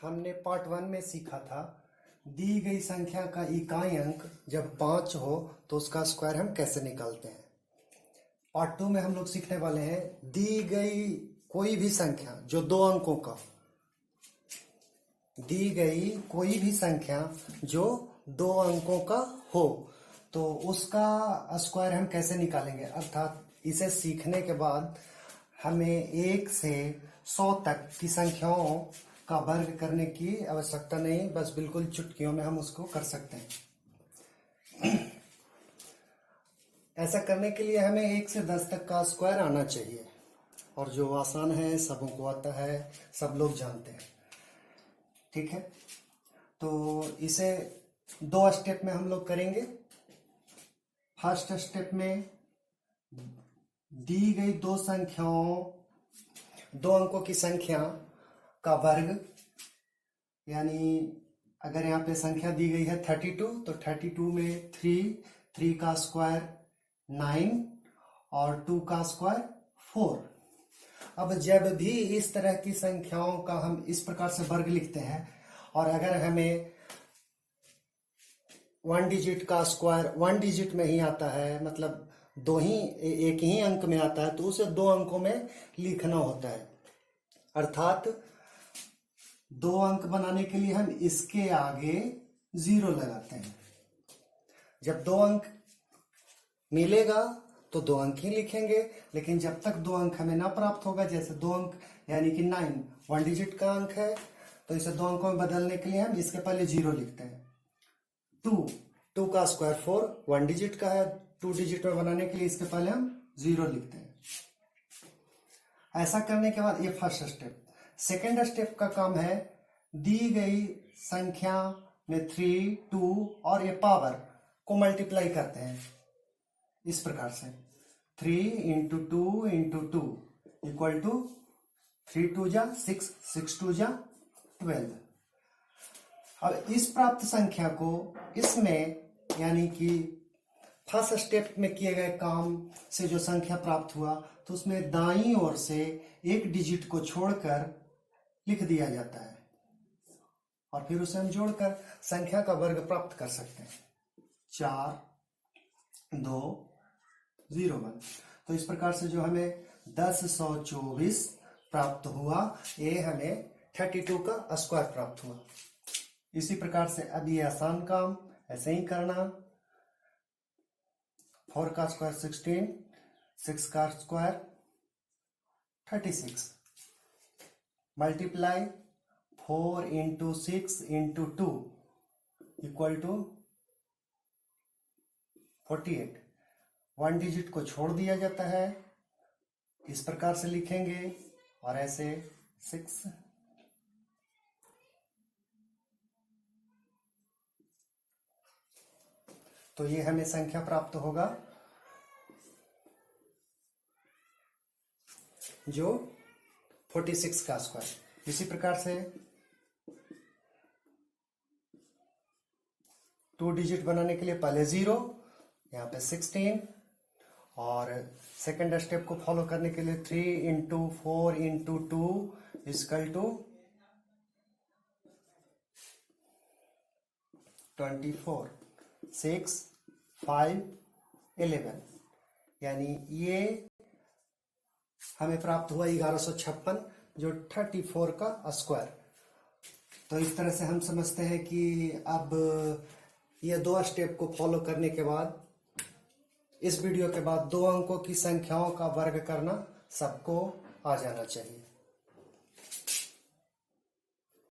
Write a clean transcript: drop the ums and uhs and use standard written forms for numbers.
हमने पार्ट 1 में सीखा था दी गई संख्या का इकाई अंक जब 5 हो तो उसका स्क्वायर हम कैसे निकालते हैं। पार्ट 2 में हम लोग सीखने वाले हैं दी गई कोई भी संख्या जो 2 अंकों का, दी गई कोई भी संख्या जो 2 अंकों का हो तो उसका स्क्वायर हम कैसे निकालेंगे। अर्थात इसे सीखने के बाद हमें 1 से 100 तक की संख्याओं का वर्ग करने की आवश्यकता नहीं, बस बिल्कुल चुटकियों में हम उसको कर सकते हैं। ऐसा करने के लिए हमें 1 से 10 तक का स्क्वायर आना चाहिए और जो आसान है सबों को आता है, सब लोग जानते हैं। ठीक है, तो इसे 2 स्टेप में हम लोग करेंगे। फर्स्ट स्टेप में दी गई 2 संख्याओं, 2 अंकों की संख्या का वर्ग, यानी अगर यहाँ पे संख्या दी गई है 32 तो 32 में 3 का स्क्वायर 9 और 2 का स्क्वायर 4। अब जब भी इस तरह की संख्याओं का हम इस प्रकार से वर्ग लिखते हैं और अगर हमें 1 डिजिट का स्क्वायर 1 डिजिट में ही आता है, मतलब एक ही अंक में आता है, तो उसे 2 अंकों में लिखना होता है। अर्थात 2 अंक बनाने के लिए हम इसके आगे 0 लगाते हैं। जब 2 अंक मिलेगा तो 2 अंक ही लिखेंगे, लेकिन जब तक 2 अंक हमें ना प्राप्त होगा, जैसे 2 अंक यानी कि 9 1 डिजिट का अंक है, तो इसे 2 अंकों में बदलने के लिए हम इसके पहले 0 लिखते हैं। 2 का स्क्वायर 4 1 डिजिट का है, 2 डिजिट में बनाने के लिए इसके पहले हम 0 लिखते हैं। ऐसा करने के बाद ये फर्स्ट स्टेप। सेकेंड स्टेप का काम है दी गई संख्या में 3, 2 और ये पावर को मल्टीप्लाई करते हैं इस प्रकार से 3 इंटू 2 इंटू 2 इक्वल टू 3 2 जा 6, 6 2 जा 12। अब इस प्राप्त संख्या को इसमें, यानी कि फर्स्ट स्टेप में किए गए काम से जो संख्या प्राप्त हुआ तो उसमें दाईं ओर से 1 डिजिट को छोड़कर लिख दिया जाता है और फिर उसे हम जोड़कर संख्या का वर्ग प्राप्त कर सकते हैं। 4 2 0 1। तो इस प्रकार से जो हमें 1024 प्राप्त हुआ, ये हमें 32 का स्क्वायर प्राप्त हुआ। इसी प्रकार से अब ये आसान काम ऐसे ही करना। 4 का स्क्वायर 16, 6 का square 36, multiply 4 into 6 into 2 equal to 48। 1 digit को छोड़ दिया जाता है, इस प्रकार से लिखेंगे और ऐसे 6। तो ये हमें संख्या प्राप्त होगा जो 46 का स्क्वायर। इसी प्रकार से 2 डिजिट बनाने के लिए पहले 0, यहाँ पे 16 और सेकंड स्टेप को फॉलो करने के लिए 3 इंटू 4 इंटू 2 इक्वल टू 24, 6 5 11, यानी ये हमें प्राप्त हुआ 1156 जो 34 का स्क्वायर। तो इस तरह से हम समझते हैं कि अब ये 2 स्टेप को फॉलो करने के बाद, इस वीडियो के बाद 2 अंकों की संख्याओं का वर्ग करना सबको आ जाना चाहिए।